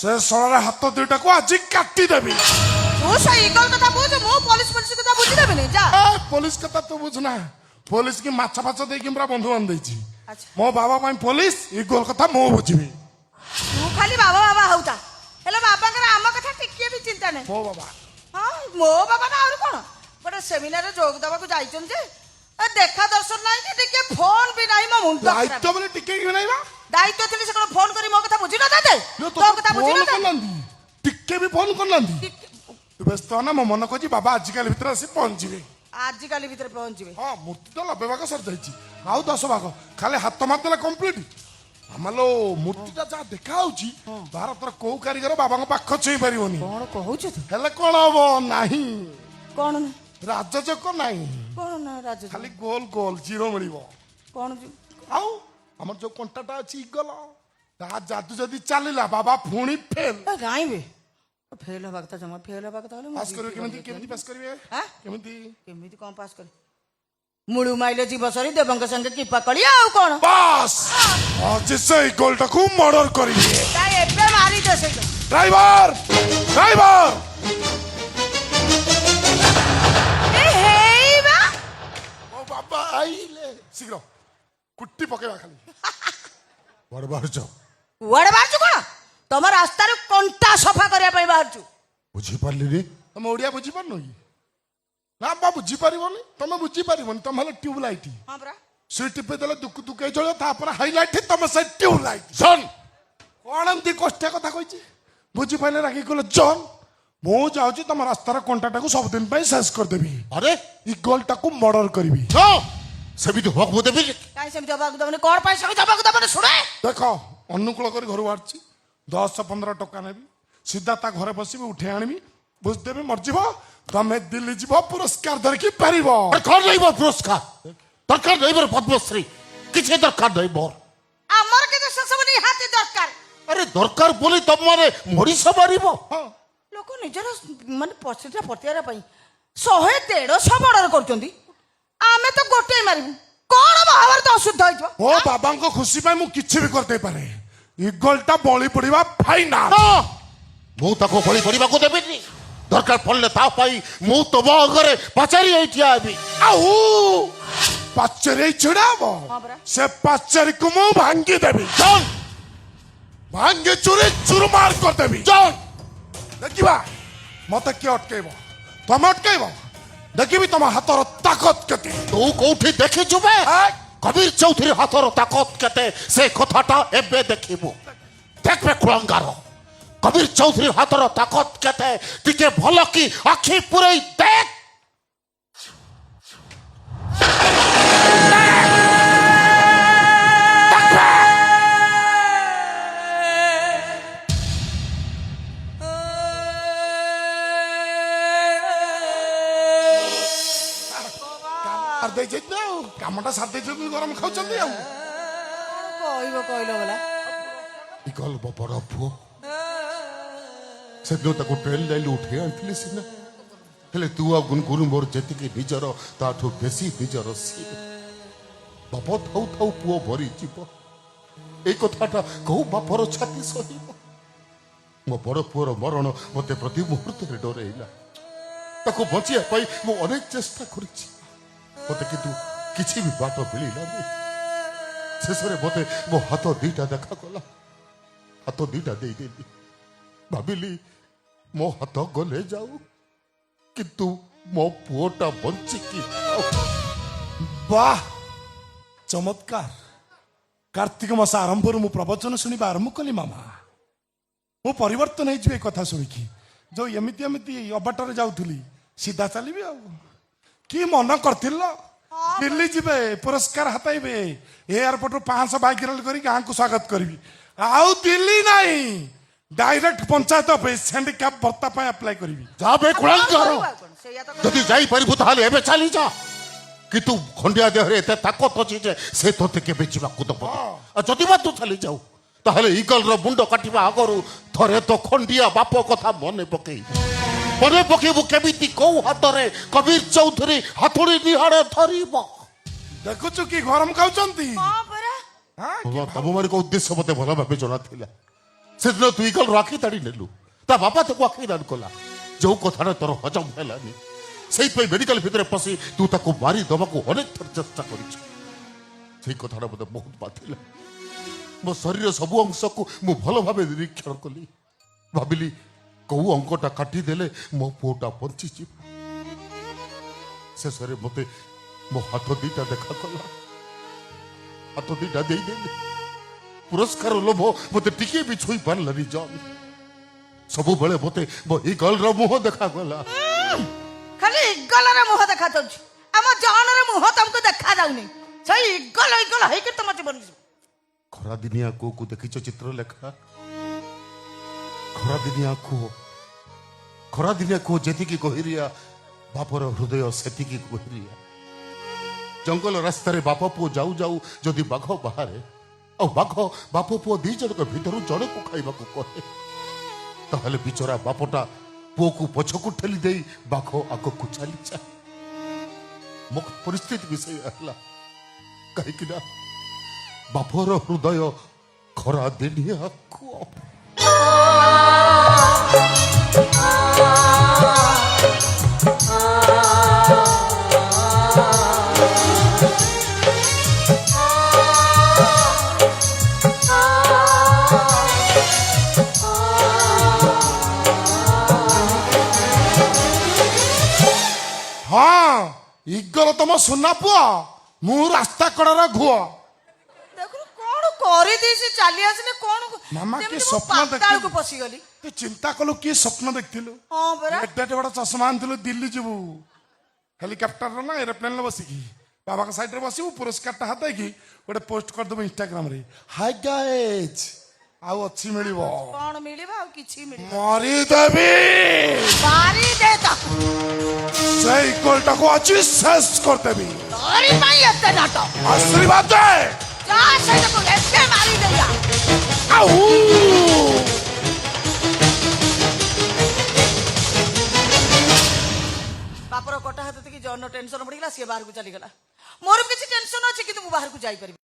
से सड़ारे हाथ दुईटा को आज काटी देबी तू से इगल कथा बुझ मु पुलिस कथा बुझी देबे नहीं जा पुलिस कथा तू बुझना पुलिस की माछ फाछ देकी पूरा बंधु बांध देछि अच्छा मो बाबा पाई पुलिस इगल कथा मो बुझिबी तू खाली बाबा बाबा होउता हेले बाबा कर आम कथा टिके भी चिंता नहीं मो बाबा हां मो बाबा ना और कोन बड़े सेमिनार जोग दबा को जाइछन जे देखा दर्शन नहीं कि टिके फोन भी नहीं मो मुंड दायित्व बोले टिके कि नहीं बा दायित्व थली से फोन करी मो कथा बुझी न दादे तो कथा बुझी न करनंदी टिके भी फोन करनंदी तू व्यस्त ना मो मन को जी बाबा आजिकल भीतर आसी पहुंचीबे आजिकल भीतर पहुंचीबे हां मूर्ति तो 90 भाग सर जाइछि आउ 10 भाग खाली हाथ मारदेला कंप्लीट हमलो मूर्तिटा जा देखा होची भारतर को कारीगर बाबा को पाख छई परिवनी कोन कहउछ तू हेले कोन हबो नाही कोन राजजक नाही कोन ना राज खाली गोल गोल जीरो मिलिबो कोन आउ हमर जो कंटाटा अछि गल ता जादू जदी चलिला बाबा फुणी फेल गाइबे फेल होबा कथा जमा फेल होबा कथा पास करियो केमिति पास करिवे हां केमिति कोन पास कर मुळु माइले जीव सरी देवंग संगे की पकड़िया आउ कोन बस आज से गोलटा को मर्डर करिए ताई एबे मारी दे से ड्राइवर ड्राइवर ए हेई बा ओ बाबा आइले शीघ्र कुट्टी पकेवा खाली बड़ बाहर जाओ वड़ बाजू कोन तम रास्ता रे कंटा सफा करिया पई बाहरचू बुझी पारली रे तुम ओडिया बुझी पारनो की ना बा बुझी पारिबोनी तुम बुझी पारिबोनी तुम हले ट्यूब लाइट हां बरा स्विच पे देले दुक दुके जळ ता पर हाइलाइट तुम से ट्यूब लाइट जन कोन एमती कष्ट कथा कहिची बुझी पाइले राखी कोले जन मो जाउची तुम रास्ता रे कंटाटा को सब दिन पई शेष कर देबी अरे ई गोलटा को मर्डर करबी नो सेबी तो हक बोदे भी काई सेम जवाब दबने कोन पैसा के जवाब दबने सुने देखो अनुकूल कर घर बाहरची 10-15 टका नेबी सीधा ता घरे बसिबी उठे आनिबी बुझ देबी मरजिबो तमे दिल्ली जीवो पुरस्कार धरकी पारिबो अरे कौन नहीं बोल पुरस्कार दरकार नहीं बोल पद्मश्री किसी दरकार नहीं बोल हमर के देश सब नहीं हाथी दरकार अरे दरकार बोली तब मारे मोरी सब मारिबो लोक निजर माने पछिटा पटियारा पई 100-150 ऑर्डर करचंदी आमे तो गोटे मारिबु कोन भावर तो अशुद्ध होइबो ओ बाबा को खुशी पाई मु किछि भी करते पारे ई गोलटा बळी पड़िबा फाइनल मु ताको बळी पड़िबा को देबेनी दरकार पड़ले ता पाई मु तो बागरे पचारी आइटिया अभी आउ पाचरे छड़ाबो से पाचर को मु भांगी देबी जान भांगे चुरे चुरमार कर देबी जान देखिबा मते के अटकेबो तुम अटकेबो देखिबी तुम हाथर ताकत केते तू कोठी देखि जुबे कबीर चौधरी हाथर ताकत केते से कथाटा एबे देखिबो देखबे कुळंगार कबीर चौधरी हाथर ताकत केते टिके भलो की आखी पुरई देख আর দেই যে কামটা সার দেই যে গরম খাউচন্তি আউ কইলো বলা इकल बड़ पुओ से ताको ट्रेन लाइन उठे आनी सीना हेले तू आ गुनगुन मोर जेतिकी निजर ताठू बेसी निजर सी बाप थाउ थाउ पुओ भरी जीव ए कथाटा कहू बापर छाती सहिब मो बड़ पुओर मरण मते प्रति मुहूर्त डरैला ताको बचिया पाई मो अनेक चेष्टा करिछि मते किंतु किछि भी बाट मिलिला नहीं शेषरे मते मो हाथ दीटा देखा गला हाथ दीटा दे देली भाविली मो हाथ गले जाऊ किंतु मो पुओटा बंचिकी वाह चमत्कार कार्तिक मास आरंभ मु प्रवचन शुणा आरंभ कली मामा मु परिवर्तन हो कथा शुणिकी जो एमती एमती अबाटर जाऊली सीधा चलि कि मन कर दिल्ली जीवे पुरस्कार हाथाइबे एयरपोर्ट 500 बाइक कर गाँ को स्वागत करी आउ दिल्ली नहीं डायरेक्ट पंचायत ऑफिस हैंडिकैप भत्ता पे अप्लाई करी जाबे कुळंगार जदि जाई परिबु ताले एबे चली जा कि तू खंडिया देह रे एते ताकत अछि जे से तोते के बेचिबा को दब आ जदि बा तू चली जाऊ ताहले ईगल रो मुंडो काटिबा आगरु थरे तो खंडिया बाप कथा मने पकेबु केमिति को हाथ रे कबीर चौधरी हाथुड़ी निहाड़े धरिबो देखुछु कि गरम खाउचंती हां परा हां तब मारे को उद्देश्य मते भला भाबे जणा थिला ସେଦିନ ତୁ ଇଗଲର ଆଖି ତାଡ଼ି ନେଲୁ ତା ବାପା ତାକୁ ଆଖି ଦାନ କଲା ଯୋଉ କଥାଟା ତୋର ହଜମ ହେଲାନି ସେଇଥିପାଇଁ ମେଡିକାଲ ଭିତରେ ପଶି ତୁ ତାକୁ ମାରି ଦେବାକୁ ଅନେକ ଥର ଚେଷ୍ଟା କରିଛୁ ସେଇ କଥାଟା ମୋତେ ବହୁତ ବାଧିଲା ମୋ ଶରୀର ସବୁ ଅଂଶକୁ ମୁଁ ଭଲ ଭାବେ ନିରୀକ୍ଷଣ କଲି ଭାବିଲି କୋଉ ଅଙ୍ଗଟା କାଟିଦେଲେ ମୋ ପୁଅଟା ବଞ୍ଚିଯିବ ଶେଷରେ ମୋତେ ମୋ ହାତ ଦିଟା ଦେଖାଗଲା ହାତ ଦିଟା ଦେଇଦେଲି ପୁରସ୍କାର ଲୋଭ ମୋତେ ଟିକେ ବି ଛୁଇଁ ପାରିଲାନି ଜନ୍ ସବୁବେଳେ ମୋତେ ମୋ ଇଗଲର ମୁହଁ ଦେଖାଗଲା ଖାଲି ଇଗଲର ମୁହଁ ଦେଖା ଯାଉଛି ଆମ ଜଣର ମୁହଁ ତମକୁ ଦେଖା ଯାଉନି ସେଇ ଇଗଲ ହେଇକି ତମ ଜୀବନ ଯିବ ଖରାଦିନିଆ କୁଅକୁ ଦେଖିଛ ଚିତ୍ରଲେଖା ଖରାଦିନିଆ କୁଅ ଯେତିକି ଗହିରିଆ ବାପର ହୃଦୟ ସେତିକି ଗହିରିଆ ଜଙ୍ଗଲ ରାସ୍ତାରେ ବାପ ପୁଅ ଯାଉ ଯାଉ ଯଦି ବାଘ ବାହାରେ ଆଉ ବାଘ ବାପ ପୁଅ ଦି ଜଣଙ୍କ ଭିତରୁ ଜଣକୁ ଖାଇବାକୁ କହେ ତାହେଲେ ବିଚରା ବାପଟା ପୁଅକୁ ପଛକୁ ଠେଲି ଦେଇ ବାଘ ଆଗକୁ ଚାଲିଯାଏ ମୋ ପରିସ୍ଥିତି ବି ସେଇଆ ହେଲା କାହିଁକି ନା ବାପର ହୃଦୟ ଖରା ଦିନିଆ କୁଅ ହଁ ଇଗଲ ତମ ସୁନା ପୁଅ ମୁଁ ରାସ୍ତା କଡର ଘୁଅ ଦେଖୁନ କଣ କରିଦେଇଛି ଚାଲି ଆସିଲେ କଣ ମାମା, କି ଯେମିତି ମୁଁ ସ୍ୱପ୍ନ ପାତାଳକୁ ଦେଖିଲୁ? ପଶିଗଲି ତୁ ଚିନ୍ତା କଲୁ କି ସ୍ୱପ୍ନ ଦେଖିଥିଲୁ ହଁ ପରା ଏତେ ବଡ ଚଷମା ଆଣିଥିଲୁ ଦିଲ୍ଲୀ ଯିବୁ ହେଲିକପ୍ଟର ନା ଏରୋପ୍ଲେନରେ ବସିକି ବାବାଙ୍କ ସାଇଡରେ ବସିବୁ ପୁରସ୍କାରଟା ହାତେଇକି ଗୋଟେ ପୋଷ୍ଟ କରିଦେବୁ ଇନଷ୍ଟାଗ୍ରାମରେ ହାଇ ଗାଇଜ୍ ଆଉ ଅଛି ମିଳିବ କଣ ମିଳିବ ଆଉ କିଛି ମିଳିବ ମରିଦେବି ମାରି ଦେ ତାକୁ ସେଇ ଗୋଲଟାକୁ ଅଛି ଶେଷ କରିଦେବି ତୋରି ପାଇଁ ଏତେ ନାଟ ଆଶୀର୍ବାଦ ଦେ ଯା ସେଇଟାକୁ ଏବେ ମାରି ଦେ ଯା ଆଉ ବାପର କଟା ହାତ ଦେଖି ଜନ ଟେନସନ ପଡିଗଲା ସିଏ ବାହାରକୁ ଚାଲିଗଲା ମୋର କିଛି ଟେନସନ ଅଛି କିନ୍ତୁ ମୁଁ ବାହାରକୁ ଯାଇପାରିବି